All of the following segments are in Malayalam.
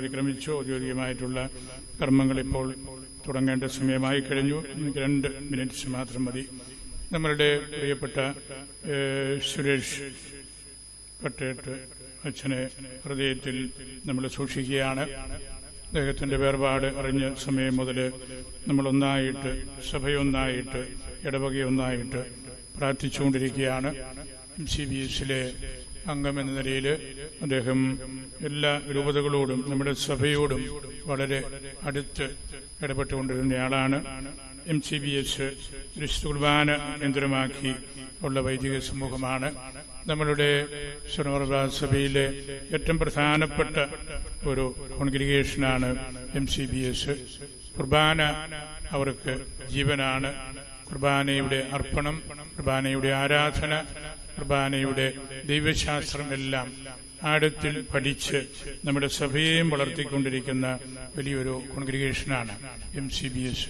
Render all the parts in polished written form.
അതിക്രമിച്ചു. ഔദ്യോഗികമായിട്ടുള്ള കർമ്മങ്ങൾ ഇപ്പോൾ തുടങ്ങേണ്ട സമയമായി കഴിഞ്ഞു. 2 മിനിറ്റ്സ് മാത്രം മതി. നമ്മളുടെ പ്രിയപ്പെട്ട സുരേഷ് പട്ടേട്ട് അച്ഛനെ ഹൃദയത്തിൽ നമ്മൾ സൂക്ഷിക്കുകയാണ്. അദ്ദേഹത്തിന്റെ വേർപാട് അറിഞ്ഞ സമയം മുതൽ നമ്മളൊന്നായിട്ട്, സഭയൊന്നായിട്ട്, ഇടവകയൊന്നായിട്ട് പ്രാർത്ഥിച്ചുകൊണ്ടിരിക്കുകയാണ്. MCBSലെ അംഗമെന്ന നിലയിൽ അദ്ദേഹം എല്ലാ രൂപതകളോടും നമ്മുടെ സഭയോടും വളരെ അടുത്ത് ഇടപെട്ടുകൊണ്ടിരുന്നയാളാണ്. MCBS വിശുദ്ധ കുർബാന കേന്ദ്രമാക്കി ഉള്ള വൈദിക സമൂഹമാണ്. നമ്മളുടെ സോണോർബ സഭയിലെ ഏറ്റവും പ്രധാനപ്പെട്ട ഒരു കോൺഗ്രിഗേഷനാണ് MCBS. കുർബാന അവർക്ക് ജീവനാണ്. കുർബാനയുടെ അർപ്പണം, കുർബാനയുടെ ആരാധന, കുർബാനയുടെ ദൈവശാസ്ത്രം എല്ലാം ആഴത്തിൽ പഠിച്ച് നമ്മുടെ സഭയെയും വളർത്തിക്കൊണ്ടിരിക്കുന്ന വലിയൊരു കോൺഗ്രിഗേഷനാണ് MCBS.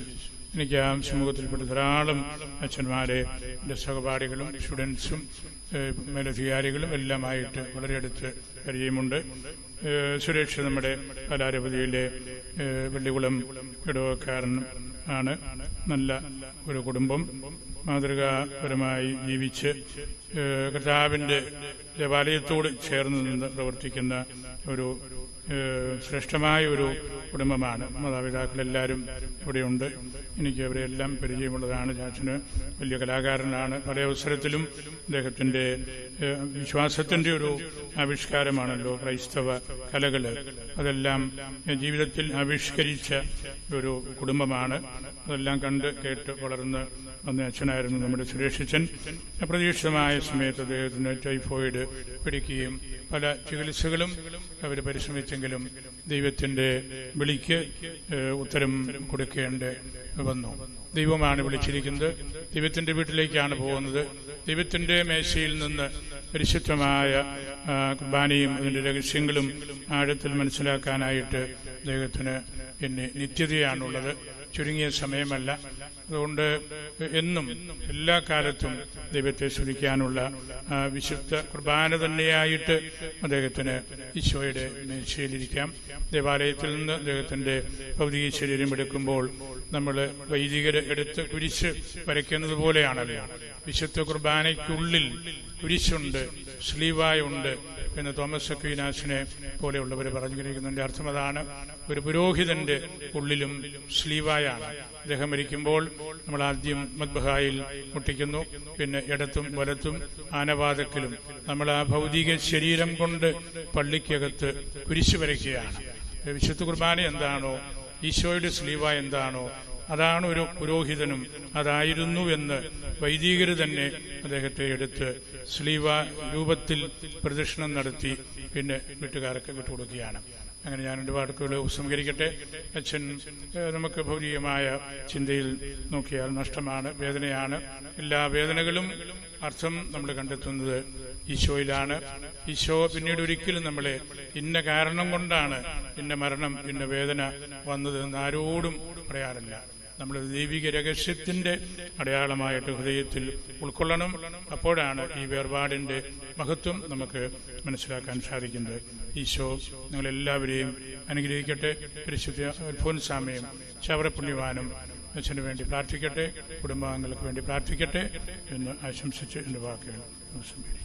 എനിക്ക് ആ സമൂഹത്തിൽപ്പെട്ട ധാരാളം അച്ഛന്മാരെ, എൻ്റെ സഹപാഠികളും സ്റ്റുഡൻസും മേലധികാരികളും എല്ലാമായിട്ട് വളരെ അടുത്ത് പരിചയമുണ്ട്. സുരേഷ് നമ്മുടെ കലാരപതിയിലെ വെള്ളികുളം ഇടവക്കാരൻ ആണ്. നല്ല ഒരു കുടുംബം, മാതൃകാപരമായി ജീവിച്ച് കർത്താവിന്റെ ദേവാലയത്തോട് ചേർന്ന് നിന്ന് പ്രവർത്തിക്കുന്ന ഒരു ശ്രേഷ്ഠമായ ഒരു കുടുംബമാണ്. മാതാപിതാക്കളെല്ലാവരും ഇവിടെയുണ്ട്. എനിക്ക് അവരെല്ലാം പരിചയമുള്ളതാണ്. ചാച്ചന് വലിയ കലാകാരനാണ്. പല അവസരത്തിലും അദ്ദേഹത്തിന്റെ വിശ്വാസത്തിന്റെ ഒരു ആവിഷ്കാരമാണല്ലോ ക്രൈസ്തവ കലകള്. അതെല്ലാം ജീവിതത്തിൽ ആവിഷ്കരിച്ച ഒരു കുടുംബമാണ്. അതെല്ലാം കണ്ട് കേട്ട് വളർന്ന് വന്ന അച്ഛനായിരുന്നു നമ്മുടെ സുരേഷച്ചൻ. അപ്രതീക്ഷിതമായ സമയത്ത് അദ്ദേഹത്തിന് ടൈഫോയിഡ് പിടിക്കുകയും പല ചികിത്സകളും അവർ പരിശ്രമിച്ചെങ്കിലും ദൈവത്തിന്റെ വിളിക്ക് ഉത്തരം കൊടുക്കേണ്ടി വന്നു. ദൈവമാണ് വിളിച്ചിരിക്കുന്നത്. ദൈവത്തിന്റെ വീട്ടിലേക്കാണ് പോകുന്നത്. ദൈവത്തിന്റെ മേശയിൽ നിന്ന് പരിശുദ്ധമായ കുർബാനയും അതിന്റെ രഹസ്യങ്ങളും ആഴത്തിൽ മനസ്സിലാക്കാനായിട്ട് അദ്ദേഹത്തിന് പിന്നെ നിത്യതയാണുള്ളത്. ചുരുങ്ങിയ സമയമല്ല. അതുകൊണ്ട് എന്നും എല്ലാ കാലത്തും ദൈവത്തെ സ്തുതിക്കാനുള്ള വിശുദ്ധ കുർബാന തന്നെയായിട്ട് അദ്ദേഹത്തിന് ഈശോയുടെ മേശയിലിരിക്കാം. ദേവാലയത്തിൽ നിന്ന് അദ്ദേഹത്തിന്റെ ഭൗതിക ശരീരം എടുക്കുമ്പോൾ നമ്മൾ വൈദികര് എടുത്ത് കുരിശ് വരയ്ക്കുന്നത് പോലെയാണല്ലോ. വിശുദ്ധ കുർബാനയ്ക്കുള്ളിൽ കുരിശുണ്ട്, സ്ലീവായുണ്ട് എന്ന് തോമസ് അക്വീനാസിനെ പോലെയുള്ളവർ പറഞ്ഞിരിക്കുന്നതിന്റെ അർത്ഥം അതാണ്. ഒരു പുരോഹിതന്റെ ഉള്ളിലും സ്ലീവായാണ്. അദ്ദേഹം മരിക്കുമ്പോൾ നമ്മൾ ആദ്യം മദ്ബഹായിൽ മുട്ടിക്കുന്നു, പിന്നെ ഇടത്തും വലത്തും ആനവാദക്കിലും നമ്മൾ ആ ഭൗതിക ശരീരം കൊണ്ട് പള്ളിക്കകത്ത് കുരിശ് വരയ്ക്കുകയാണ്. വിശുദ്ധ കുർബാന എന്താണോ, ഈശോയുടെ സ്ലീവ എന്താണോ, അതാണ് ഒരു പുരോഹിതനും അതായിരുന്നു എന്ന് വൈദികര് തന്നെ അദ്ദേഹത്തെ എടുത്ത് സ്ലീവ രൂപത്തിൽ പ്രദക്ഷിണം നടത്തി പിന്നെ വീട്ടുകാർക്ക് വിട്ടുകൊടുക്കുകയാണ്. അങ്ങനെ ഞാൻ എൻ്റെ വാക്കുകൾ ഉപസംഹരിക്കട്ടെ. അച്ഛൻ നമുക്ക് ഭൗതികമായ ചിന്തയിൽ നോക്കിയാൽ നഷ്ടമാണ്, വേദനയാണ്. എല്ലാ വേദനകളും അർത്ഥം നമ്മൾ കണ്ടെത്തുന്നത് ഈശോയിലാണ്. ഈശോ പിന്നീട് ഒരിക്കലും നമ്മളെ ഇന്ന കാരണം കൊണ്ടാണ് ഇന്ന മരണം, ഇന്ന വേദന വന്നതെന്ന് ആരോടും പറയാറില്ല. നമ്മൾ ദൈവിക രഹസ്യത്തിന്റെ അടയാളമായിട്ട് ഹൃദയത്തിൽ ഉൾക്കൊള്ളണം. അപ്പോഴാണ് ഈ വേർപാടിന്റെ മഹത്വം നമുക്ക് മനസ്സിലാക്കാൻ സാധിക്കുന്നത്. ഈശോ നിങ്ങളെല്ലാവരെയും അനുഗ്രഹിക്കട്ടെ. പരിശുദ്ധ അൽഫോൻസാമയും ശവറപുണ്യവാനും അച്ഛന് വേണ്ടി പ്രാർത്ഥിക്കട്ടെ, കുടുംബാംഗങ്ങൾക്ക് വേണ്ടി പ്രാർത്ഥിക്കട്ടെ എന്ന് ആശംസിച്ച് എന്റെ വാക്കുകൾ ഉപസംഹരിക്കും.